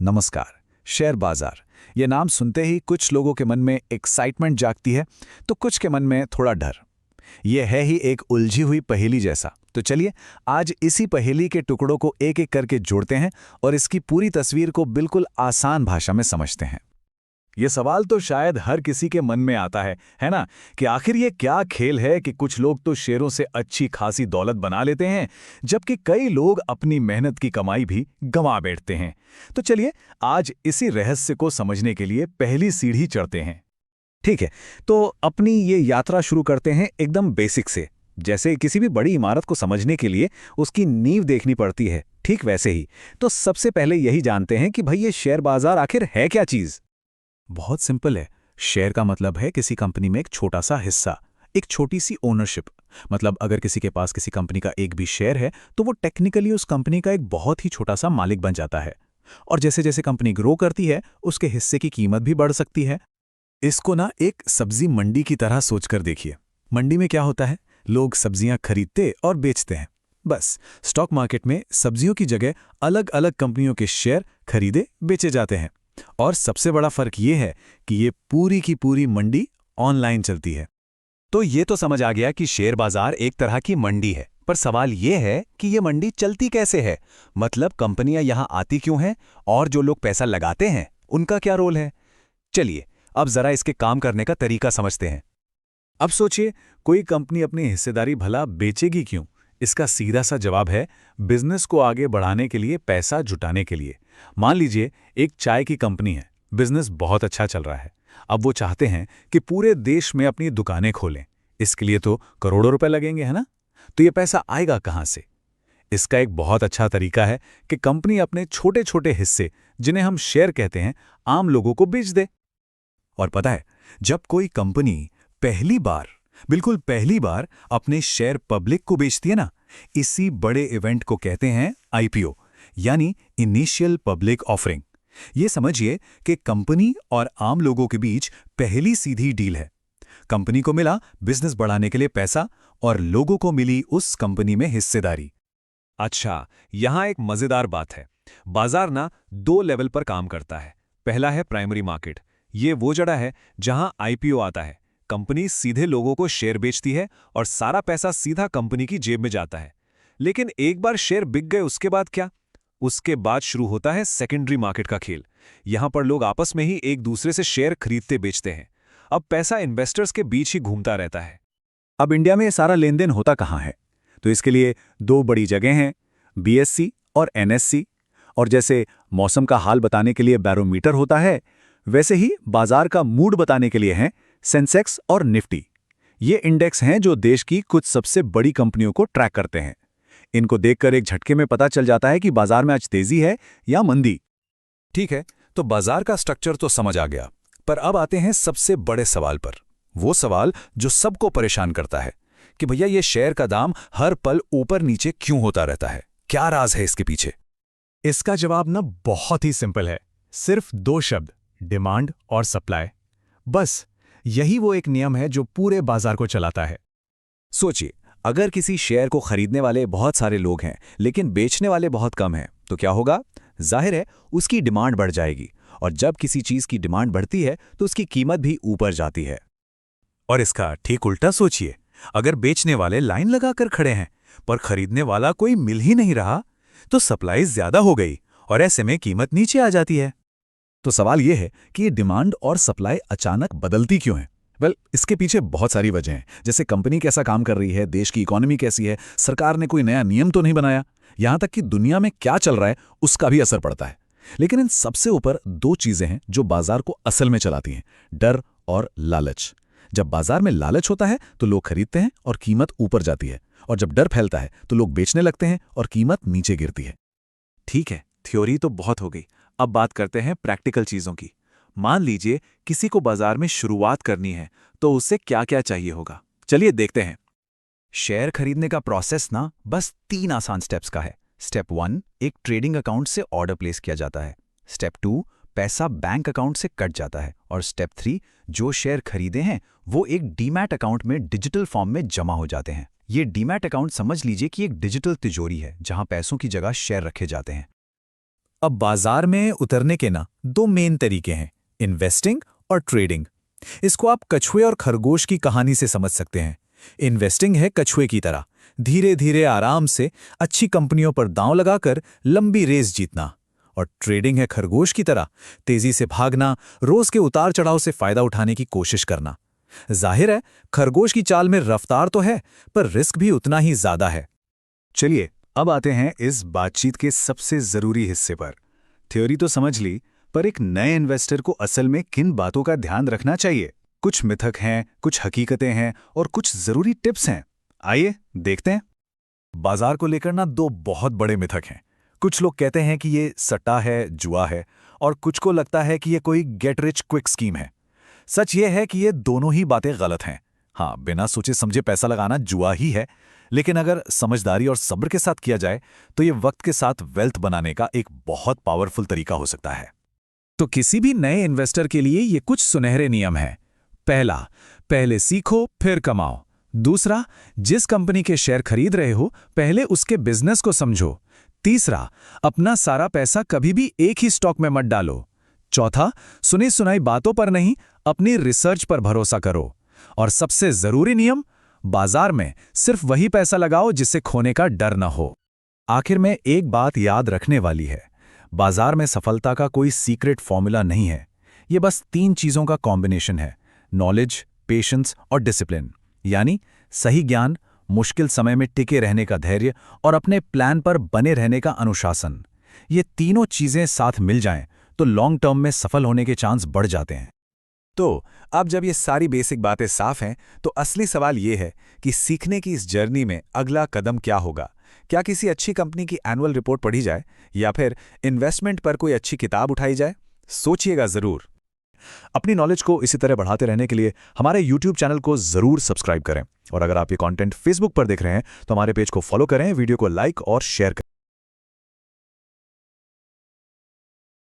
नमस्कार। शेयर बाजार, ये नाम सुनते ही कुछ लोगों के मन में एक्साइटमेंट जागती है, तो कुछ के मन में थोड़ा डर। ये है ही एक उलझी हुई पहेली जैसा। तो चलिए आज इसी पहेली के टुकड़ों को एक एक करके जोड़ते हैं और इसकी पूरी तस्वीर को बिल्कुल आसान भाषा में समझते हैं। ये सवाल तो शायद हर किसी के मन में आता है ना, कि आखिर ये क्या खेल है कि कुछ लोग तो शेयरों से अच्छी खासी दौलत बना लेते हैं, जबकि कई लोग अपनी मेहनत की कमाई भी गंवा बैठते हैं। तो चलिए आज इसी रहस्य को समझने के लिए पहली सीढ़ी चढ़ते हैं। ठीक है, तो अपनी ये यात्रा शुरू करते हैं एकदम बेसिक से। जैसे किसी भी बड़ी इमारत को समझने के लिए उसकी नींव देखनी पड़ती है, ठीक वैसे ही तो सबसे पहले यही जानते हैं कि भाई ये शेयर बाजार आखिर है क्या चीज। बहुत सिंपल है। शेयर का मतलब है किसी कंपनी में एक छोटा सा हिस्सा, एक छोटी सी ओनरशिप। मतलब अगर किसी के पास किसी कंपनी का एक भी शेयर है तो वो टेक्निकली उस कंपनी का एक बहुत ही छोटा सा मालिक बन जाता है। और जैसे जैसे कंपनी ग्रो करती है उसके हिस्से की कीमत भी बढ़ सकती है। इसको ना एक सब्जी मंडी की तरह सोचकर देखिए। मंडी में क्या होता है, लोग सब्जियां खरीदते और बेचते हैं। बस स्टॉक मार्केट में सब्जियों की जगह अलग अलग कंपनियों के शेयर खरीदे बेचे जाते हैं। और सबसे बड़ा फर्क ये है कि ये पूरी की पूरी मंडी ऑनलाइन चलती है। तो ये तो समझ आ गया कि शेयर बाजार एक तरह की मंडी है, पर सवाल ये है कि ये मंडी चलती कैसे है। मतलब कंपनियां यहां आती क्यों हैं और जो लोग पैसा लगाते हैं उनका क्या रोल है। चलिए अब जरा इसके काम करने का तरीका समझते हैं। अब सोचिए, कोई कंपनी अपनी हिस्सेदारी भला बेचेगी क्यों? इसका सीधा सा जवाब है बिजनेस को आगे बढ़ाने के लिए, पैसा जुटाने के लिए। मान लीजिए एक चाय की कंपनी है, बिजनेस बहुत अच्छा चल रहा है। अब वो चाहते हैं कि पूरे देश में अपनी दुकानें खोलें। इसके लिए तो करोड़ों रुपए लगेंगे, है ना? तो ये पैसा आएगा कहाँ से? इसका एक बहुत अच्छा तरीका है कि कंपनी अपने छोटे छोटे हिस्से, जिन्हें हम शेयर कहते हैं, आम लोगों को बेच दे। और पता है, जब कोई कंपनी पहली बार, बिल्कुल पहली बार अपने शेयर पब्लिक को बेचती है ना, इसी बड़े इवेंट को कहते हैं आईपीओ, यानी इनिशियल पब्लिक ऑफरिंग। ये समझिए कि कंपनी और आम लोगों के बीच पहली सीधी डील है। कंपनी को मिला बिजनेस बढ़ाने के लिए पैसा और लोगों को मिली उस कंपनी में हिस्सेदारी। अच्छा, यहां एक मजेदार बात है। बाजार ना दो लेवल पर काम करता है। पहला है प्राइमरी मार्केट। ये वो जगह है जहां आईपीओ आता है। कंपनी सीधे लोगों को शेयर बेचती है और सारा पैसा सीधा कंपनी की जेब में जाता है। लेकिन एक बार शेयर बिक गए उसके बाद क्या? उसके बाद शुरू होता है सेकेंडरी मार्केट का खेल। यहां पर लोग आपस में ही एक दूसरे से शेयर खरीदते बेचते हैं। अब पैसा इन्वेस्टर्स के बीच ही घूमता रहता है। अब इंडिया में ये सारा लेन देन होता कहाँ है? तो इसके लिए दो बड़ी जगह हैं, बीएससी और एनएससी। और जैसे मौसम का हाल बताने के लिए बैरोमीटर होता है, वैसे ही बाजार का मूड बताने के लिए हैं सेंसेक्स और निफ्टी। ये इंडेक्स हैं जो देश की कुछ सबसे बड़ी कंपनियों को ट्रैक करते हैं। इनको देखकर एक झटके में पता चल जाता है कि बाजार में आज तेजी है या मंदी। ठीक है, तो बाजार का स्ट्रक्चर तो समझ आ गया, पर अब आते हैं सबसे बड़े सवाल पर। वो सवाल जो सबको परेशान करता है कि भैया ये शेयर का दाम हर पल ऊपर नीचे क्यों होता रहता है? क्या राज है इसके पीछे? इसका जवाब ना बहुत ही सिंपल है। सिर्फ दो शब्द, डिमांड और सप्लाई। बस यही वो एक नियम है जो पूरे बाजार को चलाता है। सोचिए, अगर किसी शेयर को खरीदने वाले बहुत सारे लोग हैं लेकिन बेचने वाले बहुत कम हैं, तो क्या होगा? जाहिर है उसकी डिमांड बढ़ जाएगी, और जब किसी चीज की डिमांड बढ़ती है तो उसकी कीमत भी ऊपर जाती है। और इसका ठीक उल्टा सोचिए, अगर बेचने वाले लाइन लगाकर खड़े हैं पर खरीदने वाला कोई मिल ही नहीं रहा, तो सप्लाई ज्यादा हो गई और ऐसे में कीमत नीचे आ जाती है। तो सवाल यह है कि ये डिमांड और सप्लाई अचानक बदलती क्यों है? इसके पीछे बहुत सारी वजह हैं। जैसे कंपनी कैसा काम कर रही है, देश की इकोनॉमी कैसी है, सरकार ने कोई नया नियम तो नहीं बनाया, यहां तक कि दुनिया में क्या चल रहा है उसका भी असर पड़ता है। लेकिन इन सबसे ऊपर दो चीजें हैं जो बाजार को असल में चलाती हैं, डर और लालच। जब बाजार में लालच होता है तो लोग खरीदते हैं और कीमत ऊपर जाती है, और जब डर फैलता है तो लोग बेचने लगते हैं और कीमत नीचे गिरती है। ठीक है, थ्योरी तो बहुत हो गई। अब बात करते हैं प्रैक्टिकल चीजों की। मान लीजिए किसी को बाजार में शुरुआत करनी है, तो उसे क्या क्या चाहिए होगा? चलिए देखते हैं। शेयर खरीदने का प्रोसेस ना बस 3 आसान स्टेप्स का है। स्टेप 1, एक ट्रेडिंग अकाउंट से ऑर्डर प्लेस किया जाता है। स्टेप 2, पैसा बैंक अकाउंट से कट जाता है। और स्टेप 3, जो शेयर खरीदे हैं वो एक डीमैट अकाउंट में डिजिटल फॉर्म में जमा हो जाते हैं। ये डीमैट अकाउंट समझ लीजिए कि एक डिजिटल तिजोरी है जहां पैसों की जगह शेयर रखे जाते हैं। अब बाजार में उतरने के ना दो मेन तरीके हैं, इन्वेस्टिंग और ट्रेडिंग। इसको आप कछुए और खरगोश की कहानी से समझ सकते हैं। इन्वेस्टिंग है कछुए की तरह, धीरे धीरे आराम से अच्छी कंपनियों पर दांव लगाकर लंबी रेस जीतना। और ट्रेडिंग है खरगोश की तरह, तेजी से भागना, रोज के उतार चढ़ाव से फायदा उठाने की कोशिश करना। जाहिर है खरगोश की चाल में रफ्तार तो है, पर रिस्क भी उतना ही ज्यादा है। चलिए अब आते हैं इस बातचीत के सबसे जरूरी हिस्से पर। थ्योरी तो समझ ली, पर एक नए इन्वेस्टर को असल में किन बातों का ध्यान रखना चाहिए? कुछ मिथक हैं, कुछ हकीकतें हैं और कुछ जरूरी टिप्स हैं। आइए देखते हैं। बाजार को लेकर ना दो बहुत बड़े मिथक हैं। कुछ लोग कहते हैं कि ये सट्टा है, जुआ है, और कुछ को लगता है कि ये कोई गेट रिच क्विक स्कीम है। सच ये है कि ये दोनों ही बातें गलत हैं। हाँ, बिना सोचे समझे पैसा लगाना जुआ ही है, लेकिन अगर समझदारी और सब्र के साथ किया जाए तो ये वक्त के साथ वेल्थ बनाने का एक बहुत पावरफुल तरीका हो सकता है। तो किसी भी नए इन्वेस्टर के लिए ये कुछ सुनहरे नियम हैं। पहला, पहले सीखो फिर कमाओ। दूसरा, जिस कंपनी के शेयर खरीद रहे हो पहले उसके बिजनेस को समझो। तीसरा, अपना सारा पैसा कभी भी एक ही स्टॉक में मत डालो। चौथा, सुनी सुनाई बातों पर नहीं, अपनी रिसर्च पर भरोसा करो। और सबसे जरूरी नियम, बाजार में सिर्फ वही पैसा लगाओ जिससे खोने का डर न हो। आखिर में एक बात याद रखने वाली है, बाजार में सफलता का कोई सीक्रेट फॉर्मूला नहीं है। ये बस 3 चीजों का कॉम्बिनेशन है, नॉलेज, पेशेंस और डिसिप्लिन। यानी सही ज्ञान, मुश्किल समय में टिके रहने का धैर्य और अपने प्लान पर बने रहने का अनुशासन। ये तीनों चीजें साथ मिल जाएं तो लॉन्ग टर्म में सफल होने के चांस बढ़ जाते हैं। तो अब जब ये सारी बेसिक बातें साफ हैं, तो असली सवाल ये है कि सीखने की इस जर्नी में अगला कदम क्या होगा? क्या किसी अच्छी कंपनी की एनुअल रिपोर्ट पढ़ी जाए या फिर इन्वेस्टमेंट पर कोई अच्छी किताब उठाई जाए? सोचिएगा जरूर। अपनी नॉलेज को इसी तरह बढ़ाते रहने के लिए हमारे YouTube चैनल को जरूर सब्सक्राइब करें। और अगर आप ये कंटेंट Facebook पर देख रहे हैं तो हमारे पेज को फॉलो करें, वीडियो को लाइक और शेयर करें।